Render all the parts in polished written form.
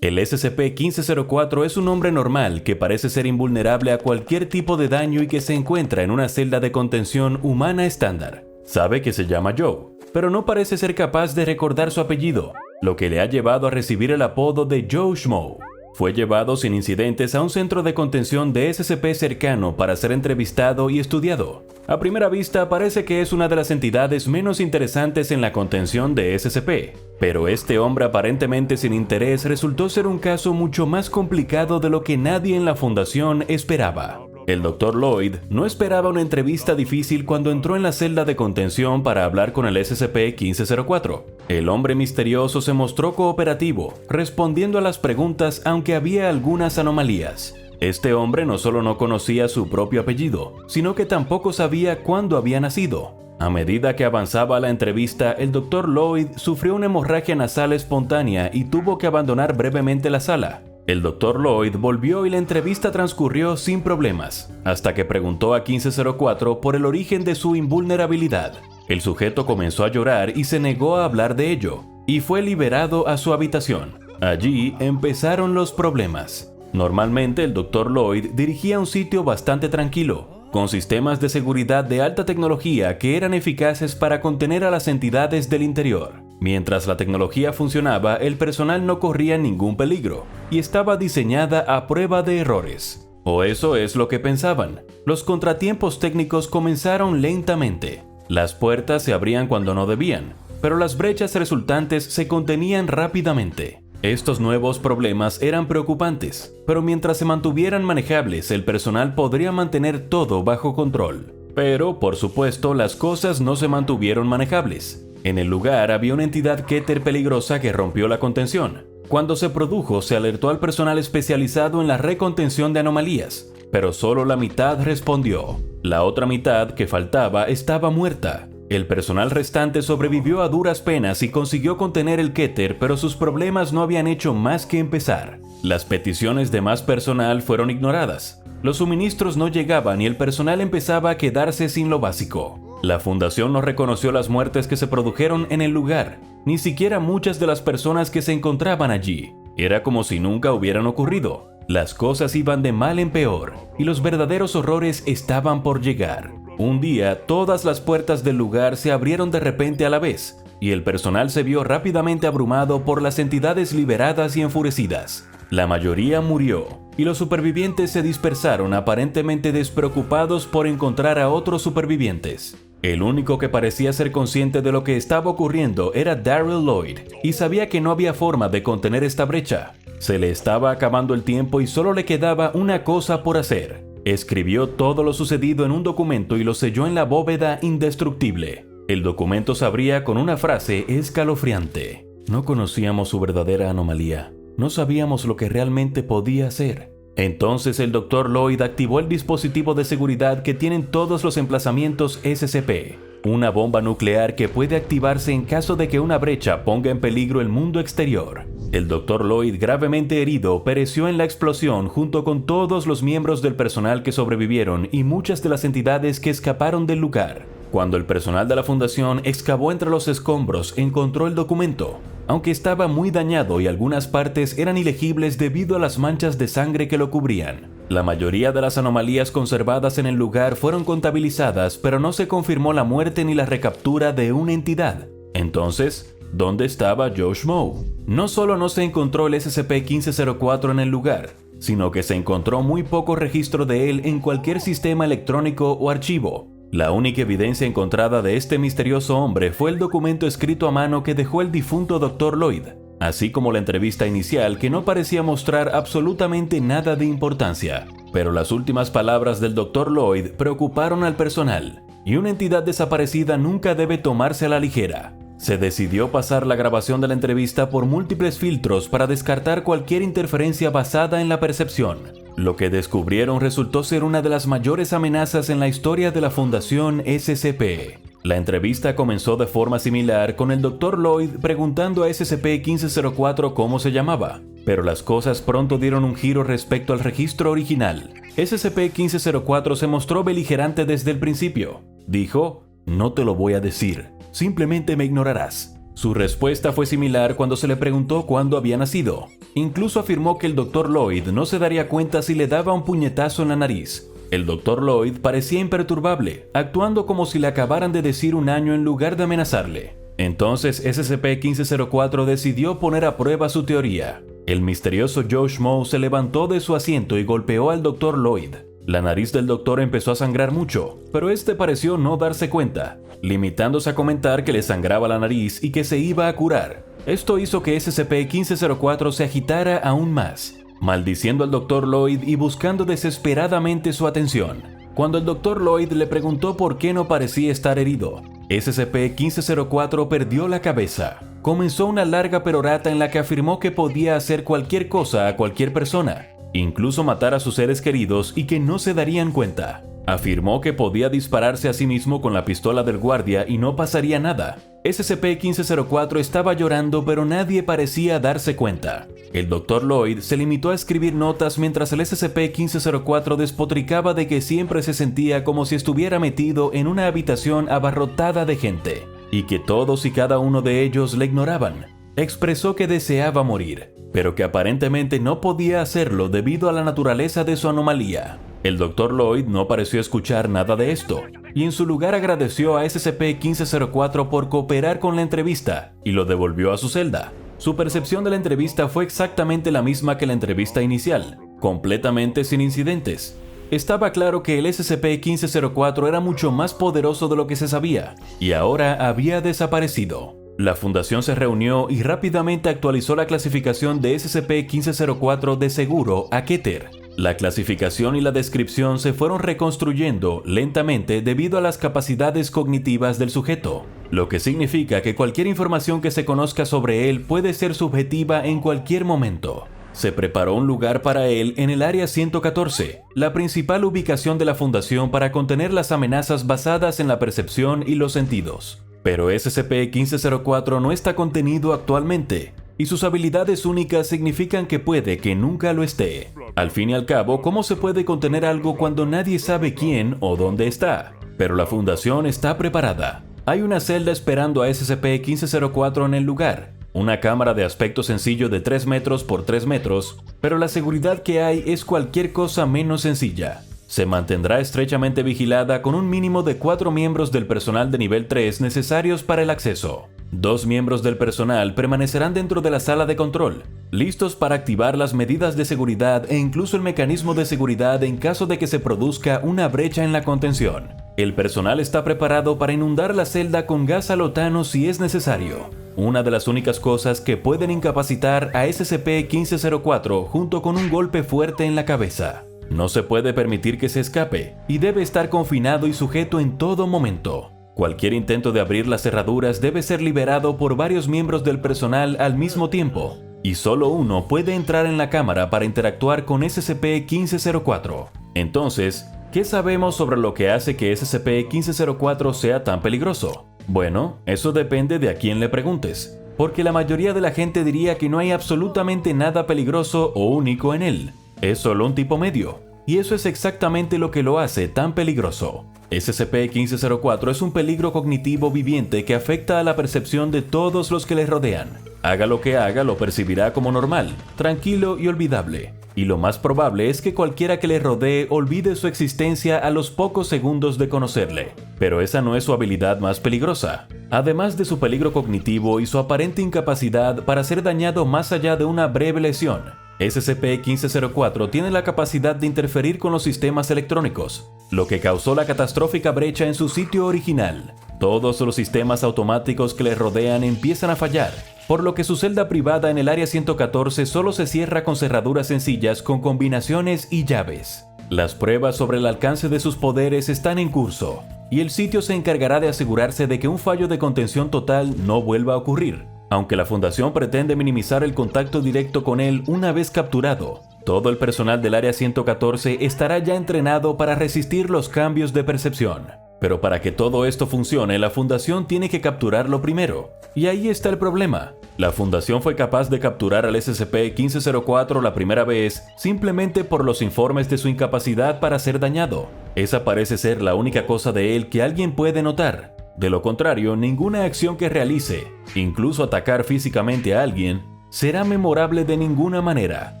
El SCP-1504 es un hombre normal que parece ser invulnerable a cualquier tipo de daño y que se encuentra en una celda de contención humana estándar. Sabe que se llama Joe, pero no parece ser capaz de recordar su apellido, lo que le ha llevado a recibir el apodo de Joe Schmo. Fue llevado sin incidentes a un centro de contención de SCP cercano para ser entrevistado y estudiado. A primera vista parece que es una de las entidades menos interesantes en la contención de SCP, pero este hombre aparentemente sin interés resultó ser un caso mucho más complicado de lo que nadie en la fundación esperaba. El Dr. Lloyd no esperaba una entrevista difícil cuando entró en la celda de contención para hablar con el SCP-1504. El hombre misterioso se mostró cooperativo, respondiendo a las preguntas aunque había algunas anomalías. Este hombre no solo no conocía su propio apellido, sino que tampoco sabía cuándo había nacido. A medida que avanzaba la entrevista, el Dr. Lloyd sufrió una hemorragia nasal espontánea y tuvo que abandonar brevemente la sala. El Dr. Lloyd volvió y la entrevista transcurrió sin problemas, hasta que preguntó a 1504 por el origen de su invulnerabilidad. El sujeto comenzó a llorar y se negó a hablar de ello, y fue liberado a su habitación. Allí empezaron los problemas. Normalmente el Dr. Lloyd dirigía un sitio bastante tranquilo, con sistemas de seguridad de alta tecnología que eran eficaces para contener a las entidades del interior. Mientras la tecnología funcionaba, el personal no corría ningún peligro y estaba diseñada a prueba de errores. O eso es lo que pensaban. Los contratiempos técnicos comenzaron lentamente. Las puertas se abrían cuando no debían, pero las brechas resultantes se contenían rápidamente. Estos nuevos problemas eran preocupantes, pero mientras se mantuvieran manejables, el personal podría mantener todo bajo control. Pero, por supuesto, las cosas no se mantuvieron manejables. En el lugar había una entidad Keter peligrosa que rompió la contención. Cuando se produjo, se alertó al personal especializado en la recontención de anomalías, pero solo la mitad respondió. La otra mitad que faltaba estaba muerta. El personal restante sobrevivió a duras penas y consiguió contener el Keter, pero sus problemas no habían hecho más que empezar. Las peticiones de más personal fueron ignoradas. Los suministros no llegaban y el personal empezaba a quedarse sin lo básico. La fundación no reconoció las muertes que se produjeron en el lugar, ni siquiera muchas de las personas que se encontraban allí. Era como si nunca hubieran ocurrido. Las cosas iban de mal en peor, y los verdaderos horrores estaban por llegar. Un día, todas las puertas del lugar se abrieron de repente a la vez, y el personal se vio rápidamente abrumado por las entidades liberadas y enfurecidas. La mayoría murió, y los supervivientes se dispersaron aparentemente despreocupados por encontrar a otros supervivientes. El único que parecía ser consciente de lo que estaba ocurriendo era Daryl Lloyd, y sabía que no había forma de contener esta brecha. Se le estaba acabando el tiempo y solo le quedaba una cosa por hacer. Escribió todo lo sucedido en un documento y lo selló en la bóveda indestructible. El documento se abría con una frase escalofriante. No conocíamos su verdadera anomalía. No sabíamos lo que realmente podía hacer. Entonces el Dr. Lloyd activó el dispositivo de seguridad que tienen todos los emplazamientos SCP. Una bomba nuclear que puede activarse en caso de que una brecha ponga en peligro el mundo exterior. El Dr. Lloyd, gravemente herido, pereció en la explosión junto con todos los miembros del personal que sobrevivieron y muchas de las entidades que escaparon del lugar. Cuando el personal de la fundación excavó entre los escombros, encontró el documento. Aunque estaba muy dañado y algunas partes eran ilegibles debido a las manchas de sangre que lo cubrían. La mayoría de las anomalías conservadas en el lugar fueron contabilizadas, pero no se confirmó la muerte ni la recaptura de una entidad. Entonces, ¿dónde estaba Joe Schmo? No solo no se encontró el SCP-1504 en el lugar, sino que se encontró muy poco registro de él en cualquier sistema electrónico o archivo. La única evidencia encontrada de este misterioso hombre fue el documento escrito a mano que dejó el difunto Dr. Lloyd, así como la entrevista inicial que no parecía mostrar absolutamente nada de importancia. Pero las últimas palabras del Dr. Lloyd preocuparon al personal, y una entidad desaparecida nunca debe tomarse a la ligera. Se decidió pasar la grabación de la entrevista por múltiples filtros para descartar cualquier interferencia basada en la percepción. Lo que descubrieron resultó ser una de las mayores amenazas en la historia de la Fundación SCP. La entrevista comenzó de forma similar, con el Dr. Lloyd preguntando a SCP-1504 cómo se llamaba, pero las cosas pronto dieron un giro respecto al registro original. SCP-1504 se mostró beligerante desde el principio. Dijo: "No te lo voy a decir, simplemente me ignorarás". Su respuesta fue similar cuando se le preguntó cuándo había nacido. Incluso afirmó que el Dr. Lloyd no se daría cuenta si le daba un puñetazo en la nariz. El Dr. Lloyd parecía imperturbable, actuando como si le acabaran de decir un año en lugar de amenazarle. Entonces SCP-1504 decidió poner a prueba su teoría. El misterioso Joe Schmo se levantó de su asiento y golpeó al Dr. Lloyd. La nariz del doctor empezó a sangrar mucho, pero este pareció no darse cuenta, limitándose a comentar que le sangraba la nariz y que se iba a curar. Esto hizo que SCP-1504 se agitara aún más, maldiciendo al Dr. Lloyd y buscando desesperadamente su atención. Cuando el Dr. Lloyd le preguntó por qué no parecía estar herido, SCP-1504 perdió la cabeza. Comenzó una larga perorata en la que afirmó que podía hacer cualquier cosa a cualquier persona, incluso matar a sus seres queridos y que no se darían cuenta. Afirmó que podía dispararse a sí mismo con la pistola del guardia y no pasaría nada. SCP-1504 estaba llorando, pero nadie parecía darse cuenta. El Dr. Lloyd se limitó a escribir notas mientras el SCP-1504 despotricaba de que siempre se sentía como si estuviera metido en una habitación abarrotada de gente, y que todos y cada uno de ellos le ignoraban. Expresó que deseaba morir, pero que aparentemente no podía hacerlo debido a la naturaleza de su anomalía. El Dr. Lloyd no pareció escuchar nada de esto, y en su lugar agradeció a SCP-1504 por cooperar con la entrevista y lo devolvió a su celda. Su percepción de la entrevista fue exactamente la misma que la entrevista inicial, completamente sin incidentes. Estaba claro que el SCP-1504 era mucho más poderoso de lo que se sabía, y ahora había desaparecido. La Fundación se reunió y rápidamente actualizó la clasificación de SCP-1504 de seguro a Keter. La clasificación y la descripción se fueron reconstruyendo lentamente debido a las capacidades cognitivas del sujeto, lo que significa que cualquier información que se conozca sobre él puede ser subjetiva en cualquier momento. Se preparó un lugar para él en el Área 114, la principal ubicación de la Fundación para contener las amenazas basadas en la percepción y los sentidos. Pero SCP-1504 no está contenido actualmente, y sus habilidades únicas significan que puede que nunca lo esté. Al fin y al cabo, ¿cómo se puede contener algo cuando nadie sabe quién o dónde está? Pero la Fundación está preparada. Hay una celda esperando a SCP-1504 en el lugar, una cámara de aspecto sencillo de 3 metros por 3 metros, pero la seguridad que hay es cualquier cosa menos sencilla. Se mantendrá estrechamente vigilada con un mínimo de 4 miembros del personal de nivel 3 necesarios para el acceso. 2 miembros del personal permanecerán dentro de la sala de control, listos para activar las medidas de seguridad e incluso el mecanismo de seguridad en caso de que se produzca una brecha en la contención. El personal está preparado para inundar la celda con gas halotano si es necesario, una de las únicas cosas que pueden incapacitar a SCP-1504 junto con un golpe fuerte en la cabeza. No se puede permitir que se escape, y debe estar confinado y sujeto en todo momento. Cualquier intento de abrir las cerraduras debe ser liberado por varios miembros del personal al mismo tiempo, y solo uno puede entrar en la cámara para interactuar con SCP-1504. Entonces, ¿qué sabemos sobre lo que hace que SCP-1504 sea tan peligroso? Bueno, eso depende de a quién le preguntes, porque la mayoría de la gente diría que no hay absolutamente nada peligroso o único en él. Es solo un tipo medio, y eso es exactamente lo que lo hace tan peligroso. SCP-1504 es un peligro cognitivo viviente que afecta a la percepción de todos los que le rodean. Haga lo que haga, lo percibirá como normal, tranquilo y olvidable. Y lo más probable es que cualquiera que le rodee olvide su existencia a los pocos segundos de conocerle. Pero esa no es su habilidad más peligrosa. Además de su peligro cognitivo y su aparente incapacidad para ser dañado más allá de una breve lesión, SCP-1504 tiene la capacidad de interferir con los sistemas electrónicos, lo que causó la catastrófica brecha en su sitio original. Todos los sistemas automáticos que le rodean empiezan a fallar, por lo que su celda privada en el Área 114 solo se cierra con cerraduras sencillas con combinaciones y llaves. Las pruebas sobre el alcance de sus poderes están en curso, y el sitio se encargará de asegurarse de que un fallo de contención total no vuelva a ocurrir. Aunque la Fundación pretende minimizar el contacto directo con él una vez capturado, todo el personal del Área 114 estará ya entrenado para resistir los cambios de percepción. Pero para que todo esto funcione, la Fundación tiene que capturarlo primero. Y ahí está el problema. La Fundación fue capaz de capturar al SCP-1504 la primera vez simplemente por los informes de su incapacidad para ser dañado. Esa parece ser la única cosa de él que alguien puede notar. De lo contrario, ninguna acción que realice, incluso atacar físicamente a alguien, será memorable de ninguna manera,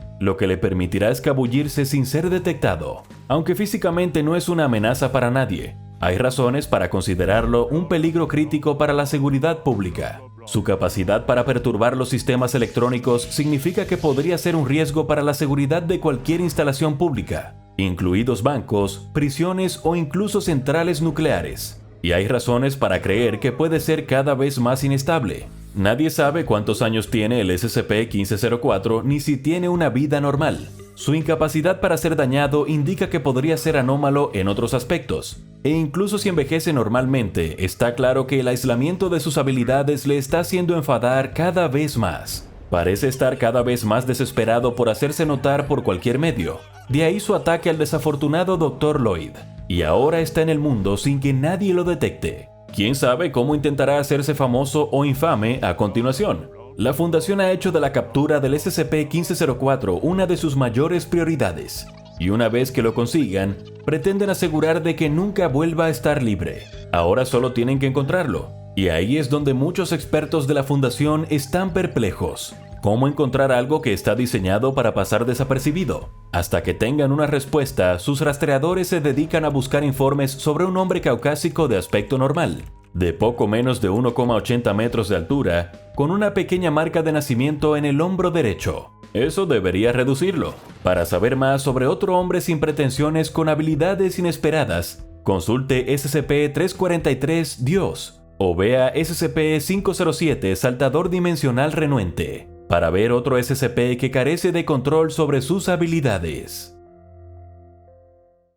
lo que le permitirá escabullirse sin ser detectado. Aunque físicamente no es una amenaza para nadie, hay razones para considerarlo un peligro crítico para la seguridad pública. Su capacidad para perturbar los sistemas electrónicos significa que podría ser un riesgo para la seguridad de cualquier instalación pública, incluidos bancos, prisiones o incluso centrales nucleares. Y hay razones para creer que puede ser cada vez más inestable. Nadie sabe cuántos años tiene el SCP-1504 ni si tiene una vida normal. Su incapacidad para ser dañado indica que podría ser anómalo en otros aspectos. E incluso si envejece normalmente, está claro que el aislamiento de sus habilidades le está haciendo enfadar cada vez más. Parece estar cada vez más desesperado por hacerse notar por cualquier medio. De ahí su ataque al desafortunado Dr. Lloyd. Y ahora está en el mundo sin que nadie lo detecte. ¿Quién sabe cómo intentará hacerse famoso o infame a continuación? La Fundación ha hecho de la captura del SCP-1504 una de sus mayores prioridades. Y una vez que lo consigan, pretenden asegurar de que nunca vuelva a estar libre. Ahora solo tienen que encontrarlo. Y ahí es donde muchos expertos de la Fundación están perplejos. ¿Cómo encontrar algo que está diseñado para pasar desapercibido? Hasta que tengan una respuesta, sus rastreadores se dedican a buscar informes sobre un hombre caucásico de aspecto normal, de poco menos de 1,80 metros de altura, con una pequeña marca de nacimiento en el hombro derecho. Eso debería reducirlo. Para saber más sobre otro hombre sin pretensiones con habilidades inesperadas, consulte SCP-343 Dios o vea SCP-507 Saltador Dimensional Renuente para ver otro SCP que carece de control sobre sus habilidades.